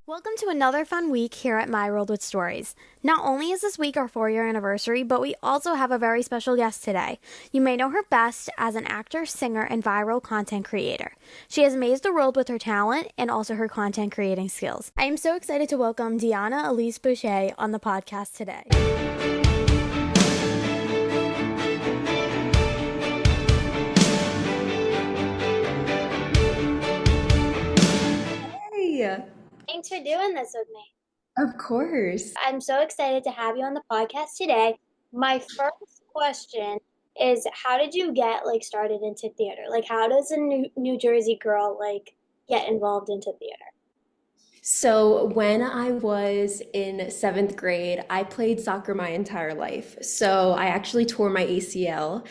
Welcome to another fun week here at My World with Stories. Not only is this week our 4-year anniversary, but we also have a very special guest today. You may know her best as an actor, singer, and viral content creator. She has amazed the world with her talent and also her content creating skills. I am so excited to welcome Deanna Elise Beaucher on the podcast today. Hey, Thanks for doing this with me. of course. I'm so excited to have you on the podcast today. My first question is, how did you get started into theater? How does a New Jersey girl get involved into theater? So, when I was in seventh grade, I played soccer my entire life. So, I actually tore my ACL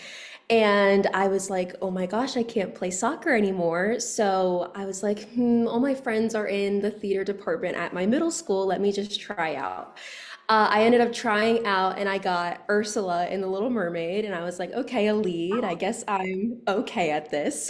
and I was like, oh my gosh, I can't play soccer anymore. So, I was like, all my friends are in the theater department at my middle school. Let me just try out. I ended up trying out and I got Ursula in The Little Mermaid, and I was like, okay, a lead. I guess I'm okay at this.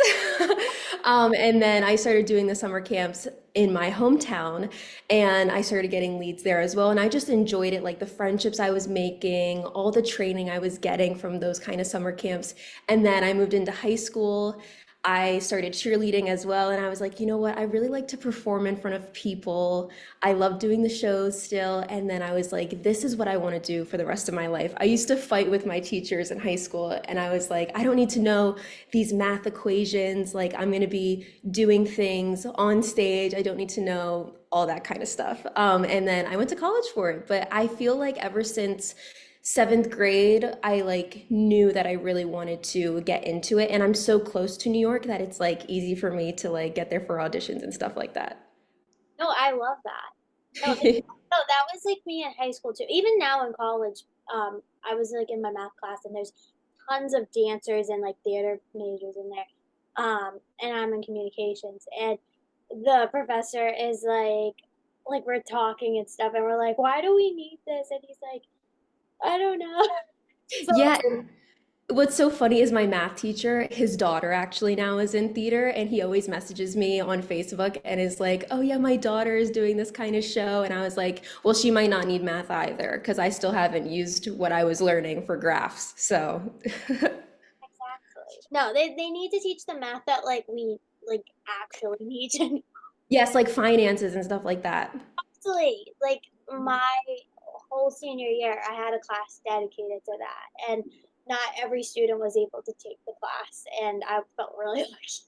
And then I started doing the summer camps in my hometown, and I started getting leads there as well. And I just enjoyed it, like the friendships I was making, all the training I was getting from those kind of summer camps. And then I moved into high school. I started cheerleading as well, and I was like, you know what? I really like to perform in front of people. I love doing the shows still. And then I was like, this is what I want to do for the rest of my life. I used to fight with my teachers in high school, and I was like, I don't need to know these math equations. Like, I'm going to be doing things on stage. I don't need to know all that kind of stuff. And then I went to college for it. But I feel like ever since seventh grade, I like knew that I really wanted to get into it. And I'm so close to New York that it's like easy for me to like get there for auditions and stuff like that. No, I love that. No, no, that was like me in high school too. Even now in college, I was like in my math class, and there's tons of dancers and theater majors in there. And I'm in communications, and the professor is like we're talking and stuff, and we're like, why do we need this? And he's like, I don't know. So Yeah, and what's so funny is my math teacher, his daughter actually now is in theater, and he always messages me on Facebook and is like, "Oh yeah, my daughter is doing this kind of show." And I was like, "Well, she might not need math either because I still haven't used what I was learning for graphs." So, exactly. No, they need to teach the math that we actually need to. yes, like finances and stuff like that. Absolutely. Like my whole senior year, I had a class dedicated to that, and not every student was able to take the class, and I felt really lucky.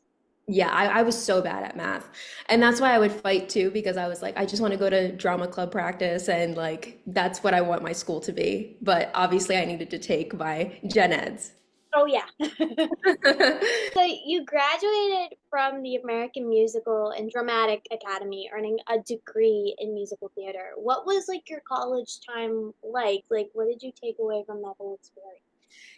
Yeah, I was so bad at math. And that's why I would fight too, because I was like, I just want to go to drama club practice and like that's what I want my school to be. But obviously I needed to take my gen eds. Oh yeah. So you graduated from the American Musical and Dramatic Academy, earning a degree in musical theater. What was your college time like? What did you take away from that whole experience?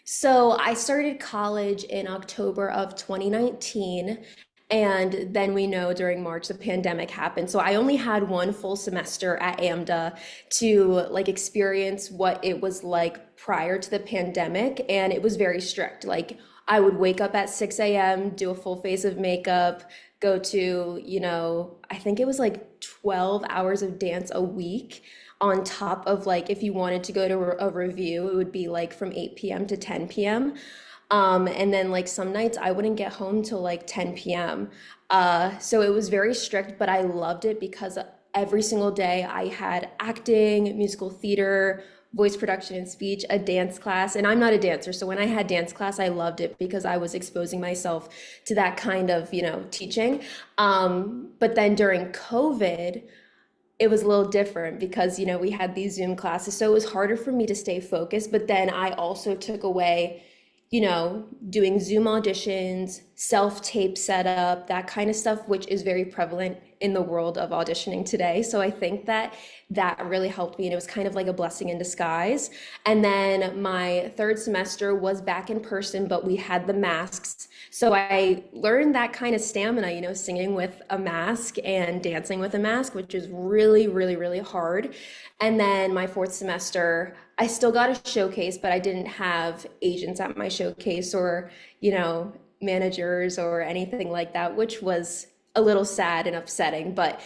So I started college in October of 2019. And then we know during March the pandemic happened. So I only had one full semester at AMDA to like experience what it was like prior to the pandemic. And it was very strict. Like I would wake up at 6 a.m., do a full face of makeup, go to, I think it was like 12 hours of dance a week on top of like if you wanted to go to a review, it would be like from 8 p.m. to 10 p.m. And then like some nights I wouldn't get home till like 10 p.m. So it was very strict, but I loved it because every single day I had acting, musical theater, voice production and speech, a dance class. And I'm not a dancer, so when I had dance class, I loved it because I was exposing myself to that kind of, teaching. But then during COVID, it was a little different because we had these Zoom classes, so it was harder for me to stay focused. But then I also took away doing Zoom auditions, self-tape setup, that kind of stuff, which is very prevalent in the world of auditioning today. So I think that that really helped me, and it was kind of like a blessing in disguise. And then my third semester was back in person, but we had the masks. So I learned that kind of stamina, singing with a mask and dancing with a mask, which is really, really, really hard. And then my fourth semester, I still got a showcase, but I didn't have agents at my showcase or, managers or anything like that, which was a little sad and upsetting. But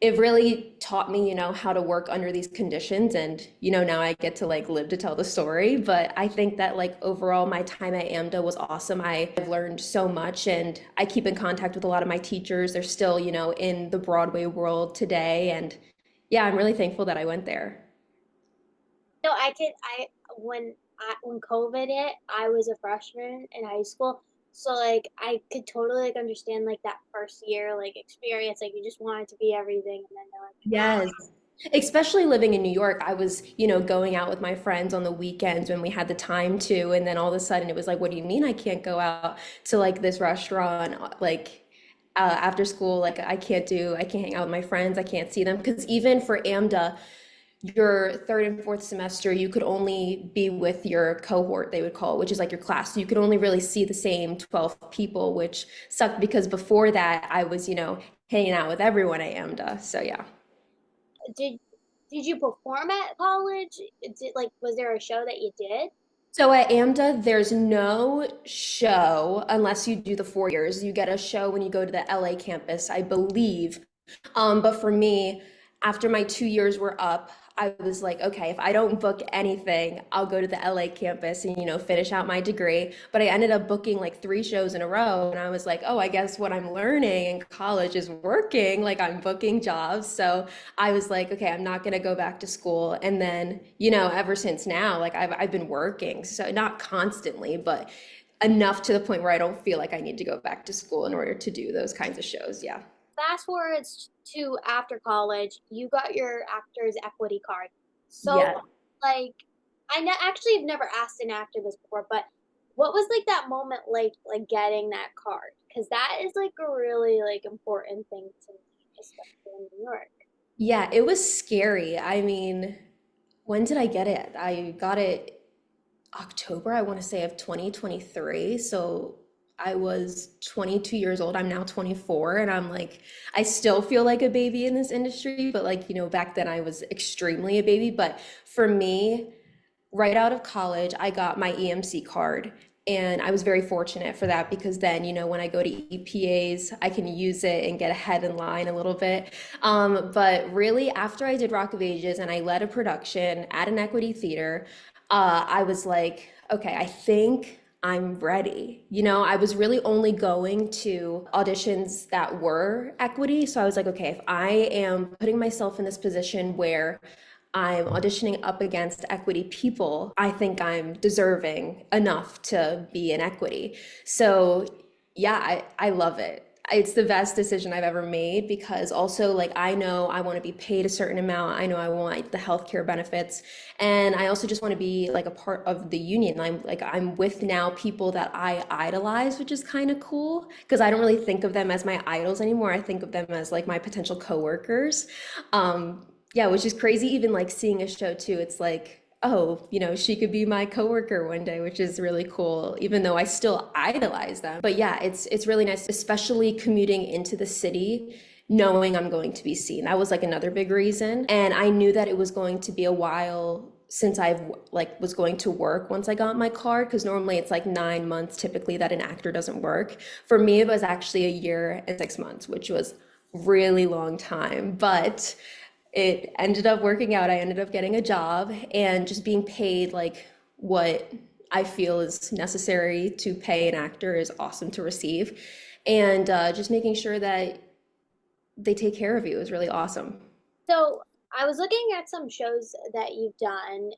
it really taught me, how to work under these conditions. And, now I get to like live to tell the story. But I think that like overall, my time at AMDA was awesome. I've learned so much and I keep in contact with a lot of my teachers. They're still, in the Broadway world today. And yeah, I'm really thankful that I went there. No, when COVID hit, I was a freshman in high school. So like I could totally like understand like that first year like experience. Like you just wanted to be everything and then they're like, Yes. Especially living in New York, I was, going out with my friends on the weekends when we had the time to, and then all of a sudden it was like, what do you mean I can't go out to like this restaurant, like after school? Like I can't hang out with my friends, I can't see them. Because even for AMDA, your third and fourth semester, you could only be with your cohort, they would call it, which is like your class. So you could only really see the same 12 people, which sucked because before that I was, hanging out with everyone at AMDA. So yeah. did did you perform at college? Was there a show that you did? So at AMDA, there's no show unless you do the 4 years. You get a show when you go to the LA campus, I believe. But for me, after my 2 years were up, I was like, okay, if I don't book anything, I'll go to the LA campus and, finish out my degree. But I ended up booking like 3 shows in a row. And I was like, oh, I guess what I'm learning in college is working. Like I'm booking jobs. So I was like, okay, I'm not going to go back to school. And then, ever since now, like I've been working. So not constantly, but enough to the point where I don't feel like I need to go back to school in order to do those kinds of shows. Yeah. Fast forwards to after college, you got your actor's equity card. So, Yeah. like, actually have never asked an actor this before, but what was like that moment like getting that card? Because that is like a really like important thing to me, especially in New York. Yeah, it was scary. I mean, when did I get it? I got it October, I want to say, of 2023. So I was 22 years old. I'm now 24, and I'm like, I still feel like a baby in this industry, but like, back then I was extremely a baby. But for me, right out of college, I got my EMC card. And I was very fortunate for that because then, when I go to EPAs, I can use it and get ahead in line a little bit. But really, after I did Rock of Ages and I led a production at an equity theater, I was like, okay, I think I'm ready. I was really only going to auditions that were equity. So I was like, okay, if I am putting myself in this position where I'm auditioning up against equity people, I think I'm deserving enough to be in equity. So yeah, I love it. It's the best decision I've ever made because also like I know I want to be paid a certain amount. I know I want the healthcare benefits. And I also just want to be like a part of the union. I'm with now people that I idolize, which is kind of cool because I don't really think of them as my idols anymore. I think of them as like my potential coworkers. Yeah, which is crazy. Even like seeing a show too, it's like, oh, she could be my coworker one day, which is really cool, even though I still idolize them. But yeah, it's really nice, especially commuting into the city, knowing I'm going to be seen. That was like another big reason. And I knew that it was going to be a while since I like was going to work once I got my card, because normally it's like 9 months typically that an actor doesn't work. For me, it was actually a year and 6 months, which was really long time. But it ended up working out. I ended up getting a job and just being paid like what I feel is necessary to pay an actor is awesome to receive. And just making sure that they take care of you is really awesome. So I was looking at some shows that you've done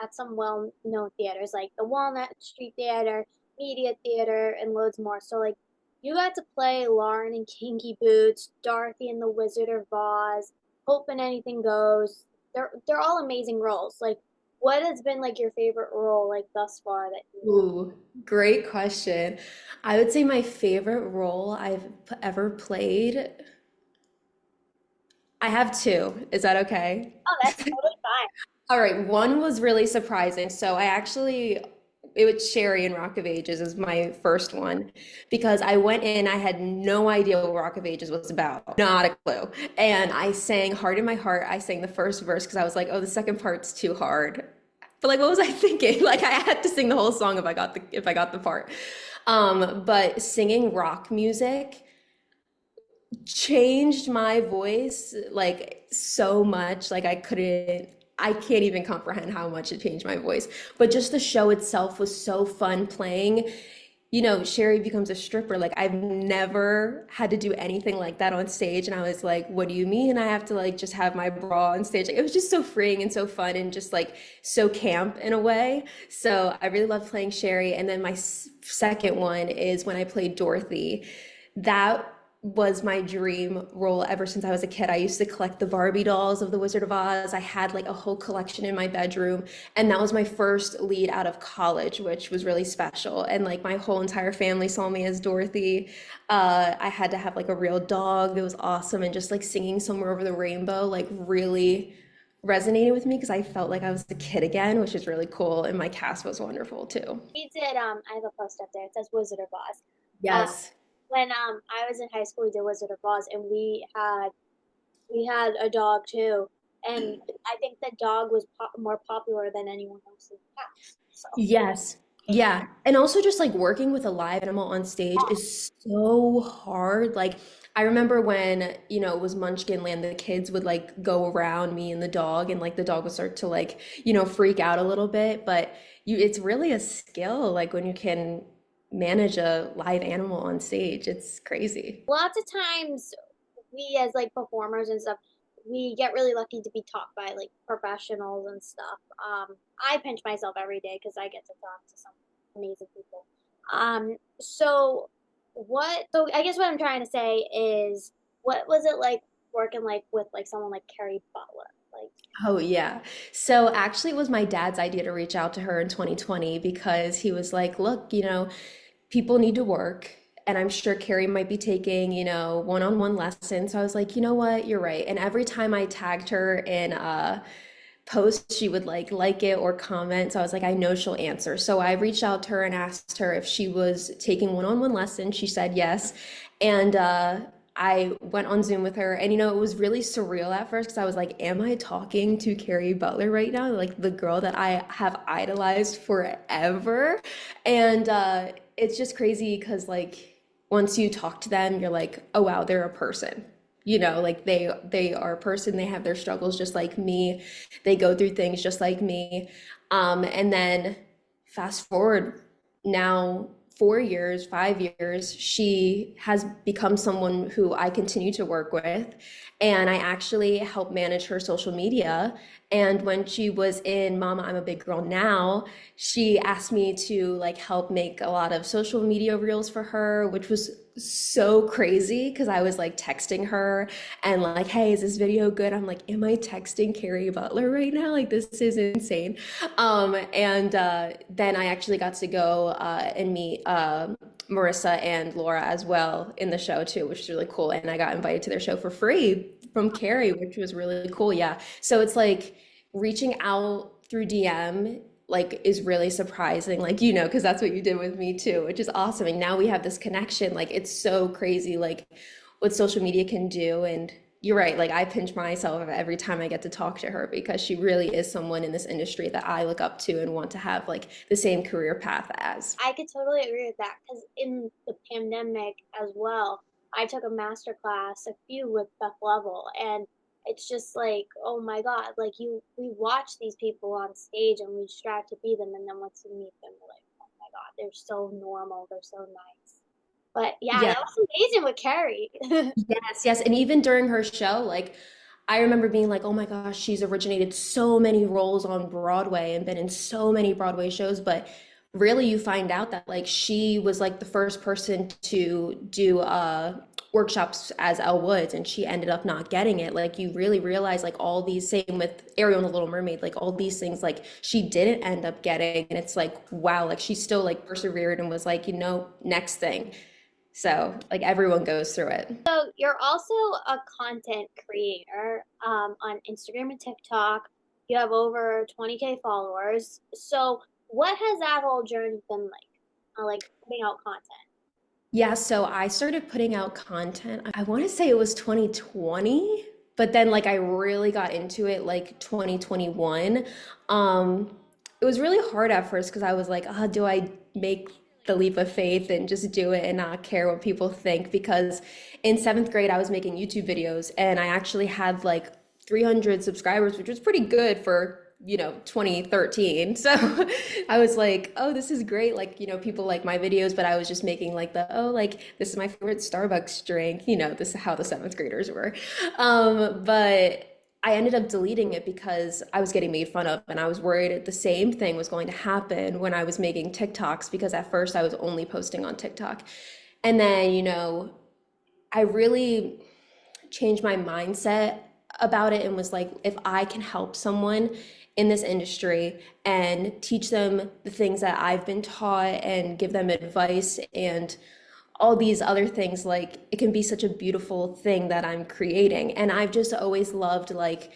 at some well-known theaters, like the Walnut Street Theater, Media Theater, and loads more. So like you got to play Lauren in Kinky Boots, Dorothy in The Wizard of Oz, Hope and Anything Goes. They're all amazing roles. Like, what has been like your favorite role like thus far that you? Ooh, great question. I would say my favorite role I've ever played, I have two. Is that okay? Oh, that's totally fine. All right, one was really surprising. So it was Sherry in Rock of Ages is my first one because I went in, I had no idea what Rock of Ages was about, not a clue. And I sang Heart in My Heart. I sang the first verse because I was like, oh, the second part's too hard. But like, what was I thinking? Like, I had to sing the whole song if I got the part. But singing rock music changed my voice like so much. Like I can't even comprehend how much it changed my voice. But just the show itself was so fun playing. Sherry becomes a stripper. Like I've never had to do anything like that on stage. And I was like, what do you mean I have to like just have my bra on stage? Like, it was just so freeing and so fun and just like so camp in a way. So I really loved playing Sherry. And then my second one is when I played Dorothy. That was my dream role ever since I was a kid. I used to collect the Barbie dolls of the Wizard of Oz. I had like a whole collection in my bedroom, and that was my first lead out of college, which was really special. And like my whole entire family saw me as Dorothy. I had to have like a real dog that was awesome, and just like singing Somewhere Over the Rainbow like really resonated with me because I felt like I was a kid again, which is really cool. And my cast was wonderful too. We did. I have a post up there. It says Wizard of Oz. Uh, Yes. when I was in high school, we did Wizard of Oz, and we had a dog too, and I think the dog was more popular than anyone else's house. So Yes. Yeah. And also just like working with a live animal on stage is so hard. Like I remember when, it was Munchkin Land, the kids would like go around me and the dog and like the dog would start to like, freak out a little bit, but it's really a skill like when you can manage a live animal on stage. It's crazy. lots of times, we as like performers and stuff, we get really lucky to be taught by like professionals and stuff. I pinch myself every day because I get to talk to some amazing people. So what? So I guess what I'm trying to say is, what was it like working like with like someone like Carrie Butler? Like, Oh, yeah. So actually, it was my dad's idea to reach out to her in 2020 because he was like, look, people need to work. And I'm sure Carrie might be taking, one-on-one lessons. So I was like, you know what? You're right. And every time I tagged her in post, she would like it or comment. So I was like, I know she'll answer. So I reached out to her and asked her if she was taking one-on-one lessons. She said yes. And I went on Zoom with her, and it was really surreal at first because I was like, am I talking to Carrie Butler right now? Like the girl that I have idolized forever. And it's just crazy because like once you talk to them, you're like, oh wow, they're a person. Like they are a person, they have their struggles just like me. They go through things just like me. And then fast forward now 4 years, 5 years, she has become someone who I continue to work with. And I actually help manage her social media. And when she was in Mama, I'm a Big Girl Now, she asked me to like help make a lot of social media reels for her, which was so crazy because I was like texting her and like, hey, is this video good? I'm like, am I texting Carrie Butler right now? Like, this is insane. And then I actually got to go and meet Marissa and Laura as well in the show too, which is really cool. And I got invited to their show for free from Carrie, which was really cool. Yeah. So it's like reaching out through DM like is really surprising, like because that's what you did with me too, which is awesome. And now we have this connection. Like it's so crazy, like what social media can do. And you're right, like I pinch myself every time I get to talk to her because she really is someone in this industry that I look up to and want to have like the same career path as. I could totally agree with that because in the pandemic as well, I took a master class, a few with Beth Level, and it's just like, oh my God, like we watch these people on stage and we strive to be them, and then once we meet them, we're like, oh my God, they're so normal, they're so nice. But yeah, Yeah. that was amazing with Carrie. Yes, yes. And even during her show, like I remember being like, oh my gosh, she's originated so many roles on Broadway and been in so many Broadway shows. But really, you find out that like she was like the first person to do workshops as Elle Woods, and she ended up not getting it. Like you really realize like all these, same with Ariel and the Little Mermaid, like all these things like she didn't end up getting. And it's like, wow, like she still like persevered and was like, next thing. So like everyone goes through it. So you're also a content creator on Instagram and TikTok. You have over 20K followers. So what has that whole journey been like putting out content? Yeah, so I started putting out content. I want to say it was 2020, but then like I really got into it like 2021. Um, it was really hard at first because I was like, do I make the leap of faith and just do it and not care what people think. Because in seventh grade, I was making YouTube videos and I actually had like 300 subscribers, which was pretty good for, 2013. So I was like, oh, this is great. Like, people like my videos, but I was just making like like, this is my favorite Starbucks drink. This is how the seventh graders were. But I ended up deleting it because I was getting made fun of, and I was worried the same thing was going to happen when I was making TikToks because at first I was only posting on TikTok. And then, I really changed my mindset about it and was like, if I can help someone in this industry and teach them the things that I've been taught and give them advice and all these other things, like it can be such a beautiful thing that I'm creating. And I've just always loved like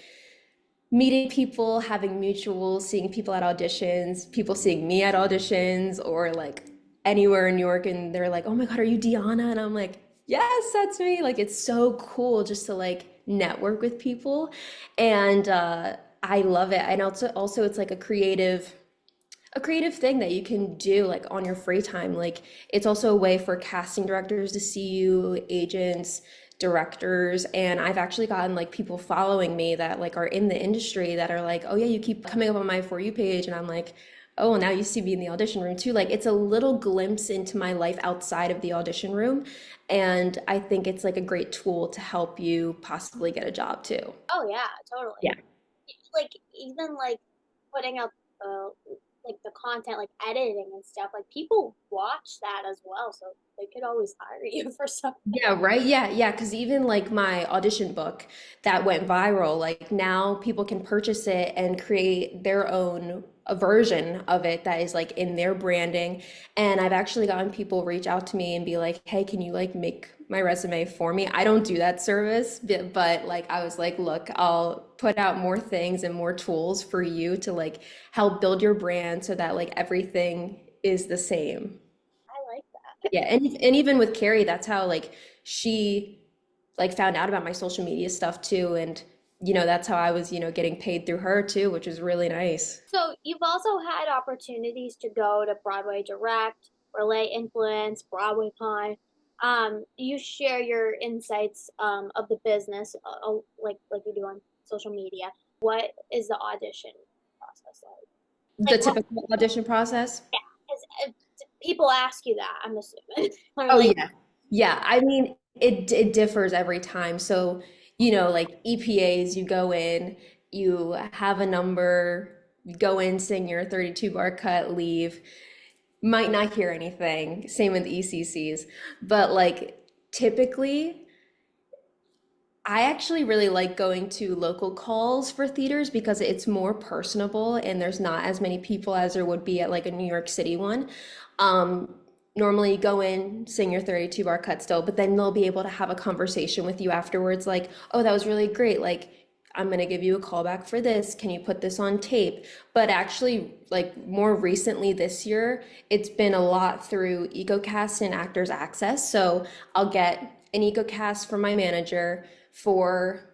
meeting people, having mutuals, seeing people at auditions, people seeing me at auditions, or like anywhere in New York, and they're like, "Oh my God, are you Deanna?" And I'm like, "Yes, that's me." Like it's so cool just to like network with people, and I love it. And also it's like a creative thing that you can do like on your free time. Like it's also a way for casting directors to see you, agents, directors, and I've actually gotten like people following me that like are in the industry that are like, "Oh yeah, you keep coming up on my For You page." And I'm like, "Oh, well, now you see me in the audition room too." Like it's a little glimpse into my life outside of the audition room, and I think it's like a great tool to help you possibly get a job too. Oh yeah, totally. Yeah. Like even like putting out like the content, like editing and stuff, like people watch that as well, so they could always hire you for something. Yeah, right. Yeah, yeah. Because even like my audition book that went viral, like now people can purchase it and create their own a version of it that is like in their branding. And I've actually gotten people reach out to me and be like, "Hey, can you like make my resume for me?" I don't do that service, but like I was like, "Look, I'll put out more things and more tools for you to like help build your brand so that like everything is the same." I like that. Yeah, and even with Carrie, that's how like she like found out about my social media stuff too, and that's how I was getting paid through her too, which is really nice. So you've also had opportunities to go to Broadway Direct, Relay Influence, Broadway Con. You share your insights of the business, like you do on social media. What is the audition process like? The Like what? typical audition process. Yeah, 'cause, people ask you that. I'm assuming. Or Oh like, yeah. Yeah, I mean it differs every time. So, like EPAs, you go in, you have a number, you go in, sing your 32 bar cut, leave. Might not hear anything. Same with ECCs. But like typically I actually really like going to local calls for theaters because it's more personable and there's not as many people as there would be at like a New York City one. Um, Normally you go in, sing your 32 bar cut still, but then they'll be able to have a conversation with you afterwards, like, "Oh, that was really great. Like, I'm gonna give you a call back for this. Can you put this on tape?" But actually, like more recently this year, it's been a lot through EcoCast and Actors Access. So I'll get an EcoCast from my manager for,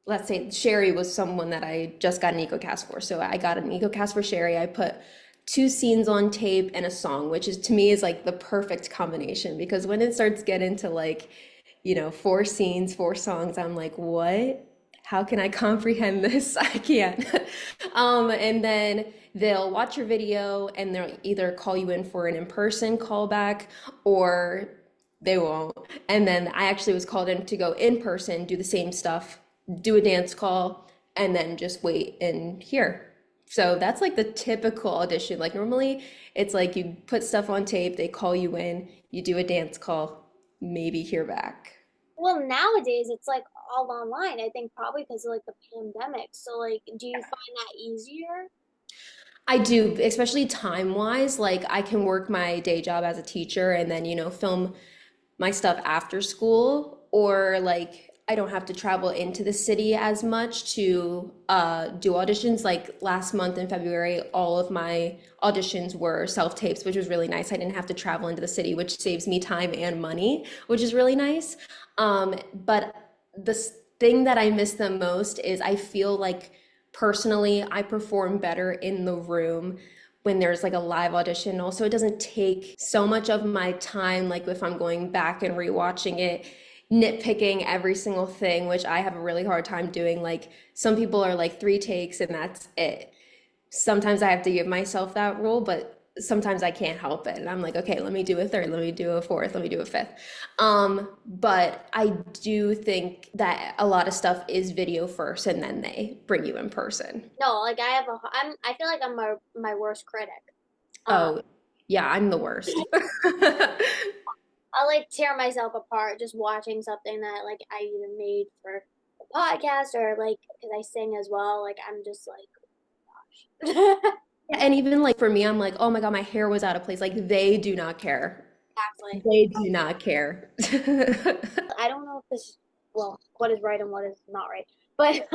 let's say Sherry was someone that I just got an EcoCast for. So I got an EcoCast for Sherry. I put two scenes on tape and a song, which is to me is like the perfect combination because when it starts getting to like, four scenes, four songs, I'm like, what? How can I comprehend this? I can't. And then they'll watch your video and they'll either call you in for an in-person callback or they won't. And then I actually was called in to go in person, do the same stuff, do a dance call, and then just wait and hear. So that's like the typical audition. Like normally it's like you put stuff on tape, they call you in, you do a dance call, maybe hear back. well, nowadays it's like all online. I think probably because of like the pandemic. So like, do you find that easier? I do, especially time wise. Like I can work my day job as a teacher and then, film my stuff after school, or like I don't have to travel into the city as much to do auditions. Like last month in February, all of my auditions were self-tapes, which was really nice. I didn't have to travel into the city, which saves me time and money, which is really nice. But the thing that I miss the most is I feel like personally I perform better in the room when there's like a live audition. Also, it doesn't take so much of my time, like if I'm going back and rewatching it, nitpicking every single thing, which I have a really hard time doing. Like some people are like three takes and that's it. Sometimes I have to give myself that rule, but sometimes I can't help it. And I'm like, okay, let me do a third, let me do a fourth, let me do a fifth. But I do think that a lot of stuff is video first and then they bring you in person. No, like I feel like I'm my worst critic. Um, Oh, yeah, I'm the worst. I like tear myself apart just watching something that like I either made for a podcast or like because I sing as well. Like I'm just like, gosh. And even like for me, I'm like, oh my God, my hair was out of place. Like they do not care. Exactly. They do not care. I don't know if this, well, what is right and what is not right. But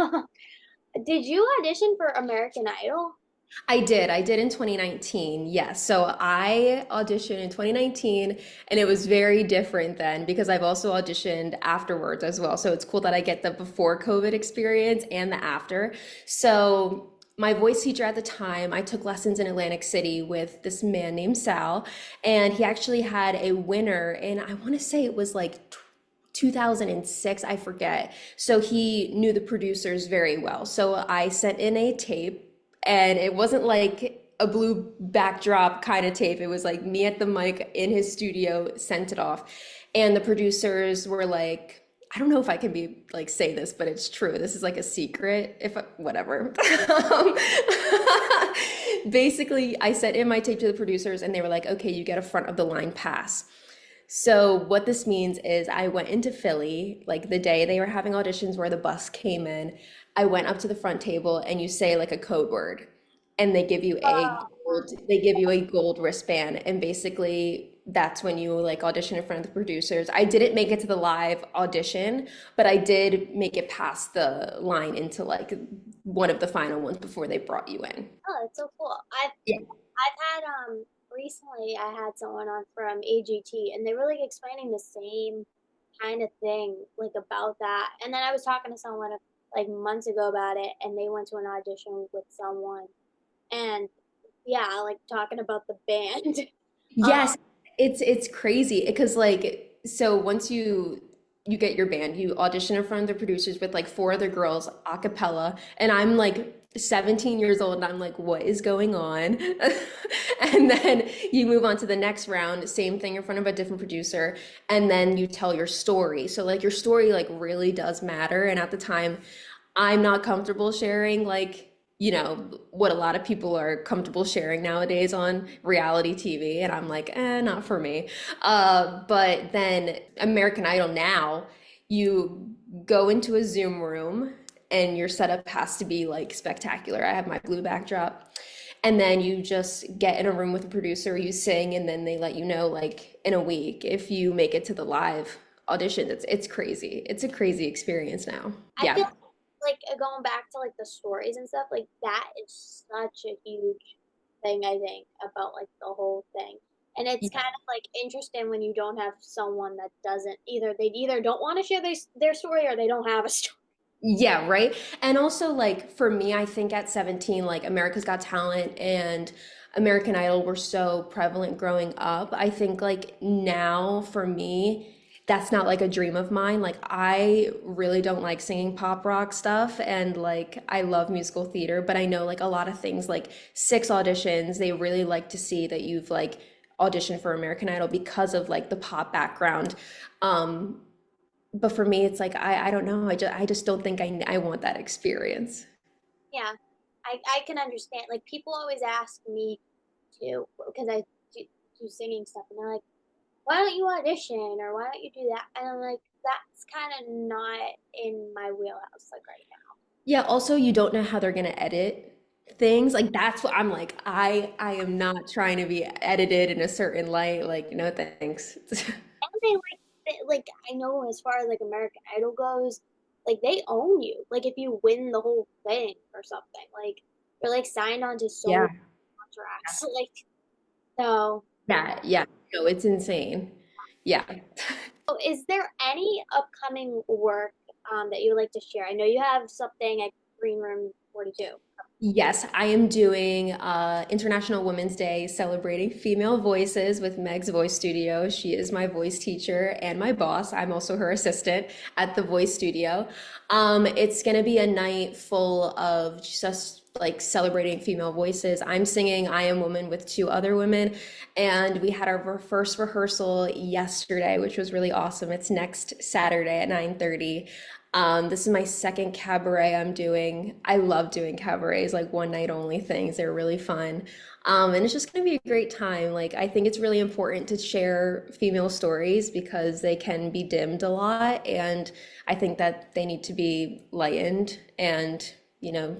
did you audition for American Idol? I did. I did in 2019. Yes. So I auditioned in 2019 and it was very different then because I've also auditioned afterwards as well. So it's cool that I get the before COVID experience and the after. So my voice teacher at the time, I took lessons in Atlantic City with this man named Sal, and he actually had a winner, and I want to say it was like 2006, I forget. So he knew the producers very well. So I sent in a tape, and it wasn't like a blue backdrop kind of tape. It was like me at the mic in his studio, sent it off. And the producers were like, I don't know if I can be like say this, but it's true. This is like a secret. If whatever. Um, Basically, I sent in my tape to the producers, and they were like, "Okay, you get a front of the line pass." So what this means is I went into Philly, like the day they were having auditions where the bus came in. I went up to the front table and you say like a code word and they give you a gold wristband, and basically that's when you like audition in front of the producers. I didn't make it to the live audition, but I did make it past the line into like one of the final ones before they brought you in. Oh, that's so cool. Yeah. I've had recently I had someone on from AGT and they were like explaining the same kind of thing like about that. And then I was talking to someone like months ago about it and they went to an audition with someone and yeah, like talking about the band. Yes, it's crazy because like so once you get your band, you audition in front of the producers with like four other girls a cappella, and I'm like 17 years old and I'm like, what is going on? And then you move on to the next round, same thing in front of a different producer, and then you tell your story. So like your story like really does matter. And at the time, I'm not comfortable sharing like, what a lot of people are comfortable sharing nowadays on reality TV. And I'm like, not for me. But then American Idol now, you go into a Zoom room and your setup has to be like spectacular. I have my blue backdrop. And then you just get in a room with a producer, you sing, and then they let you know like in a week if you make it to the live audition. It's crazy. It's a crazy experience now. I feel Yeah. like going back to like the stories and stuff, like that is such a huge thing, I think, about like the whole thing. And it's kind of like interesting when you don't have someone that doesn't they either don't want to share their story or they don't have a story. Yeah, right. And also, like, for me, I think at 17, like, America's Got Talent and American Idol were so prevalent growing up. I think, like, now for me, that's not like a dream of mine. Like, I really don't like singing pop rock stuff. And, like, I love musical theater, but I know, like, a lot of things, like, six auditions, they really like to see that you've, like, auditioned for American Idol because of, like, the pop background. Um, but for me, it's like I don't know. I just don't think I want that experience. Yeah, I can understand. Like people always ask me to because I do singing stuff, and they're like, "Why don't you audition or why don't you do that?" And I'm like, "That's kind of not in my wheelhouse like right now." Yeah, also you don't know how they're gonna edit things. Like that's what I'm like. I am not trying to be edited in a certain light. Like, no thanks. And like I know as far as like American Idol goes, like they own you. Like if you win the whole thing or something, like you're like signed on to so Yeah. many contracts. Like so. Yeah, yeah. No, it's insane. Yeah. So is there any upcoming work that you would like to share? I know you have something at Green Room 42. Yes, I am doing International Women's Day celebrating female voices with Meg's Voice Studio. She is my voice teacher and my boss. I'm also her assistant at the voice studio. It's going to be a night full of just like celebrating female voices. I'm singing I Am Woman with two other women, and we had our first rehearsal yesterday, which was really awesome. It's next Saturday at 9:30. This is my second cabaret I'm doing. I love doing cabarets, like one night only things. They're really fun. And it's just going to be a great time. Like, I think it's really important to share female stories because they can be dimmed a lot. And I think that they need to be lightened and,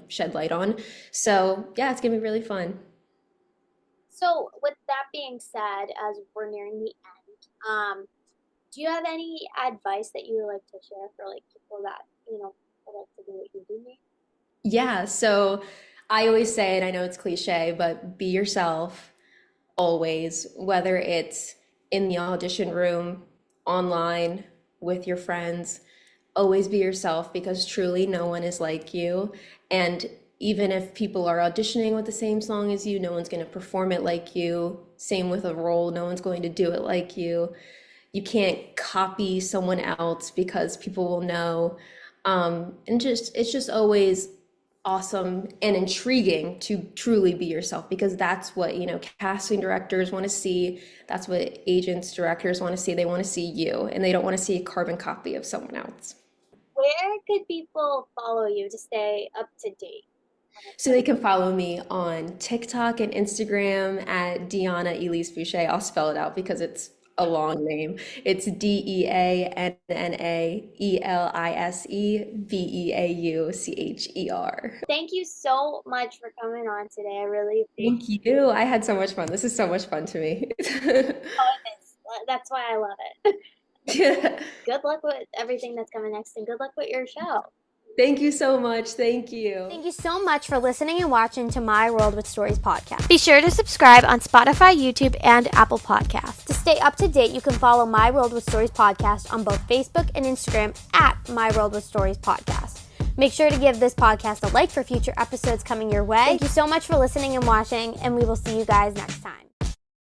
shed light on. So, yeah, it's going to be really fun. So, with that being said, as we're nearing the end, do you have any advice that you would like to share for like people that would like to do what you do? Yeah, so I always say, and I know it's cliche, but be yourself always, whether it's in the audition room, online, with your friends, always be yourself because truly no one is like you. And even if people are auditioning with the same song as you, no one's going to perform it like you. Same with a role, no one's going to do it like you. You can't copy someone else because people will know. And just it's just always awesome and intriguing to truly be yourself because that's what, casting directors want to see. That's what agents, directors want to see. They want to see you and they don't want to see a carbon copy of someone else. Where could people follow you to stay up to date? So they can follow me on TikTok and Instagram at Deanna Elise Beaucher. I'll spell it out because it's a long name. It's DeannaElise Beaucher. Thank you so much for coming on today. I really appreciate Thank you. I had so much fun. This is so much fun to me. this. That's why I love it. Good luck with everything that's coming next, and good luck with your show. Thank you so much. Thank you. Thank you so much for listening and watching to My World with Stories podcast. Be sure to subscribe on Spotify, YouTube, and Apple Podcasts. To stay up to date, you can follow My World with Stories podcast on both Facebook and Instagram at My World with Stories podcast. Make sure to give this podcast a like for future episodes coming your way. Thank you so much for listening and watching, and we will see you guys next time.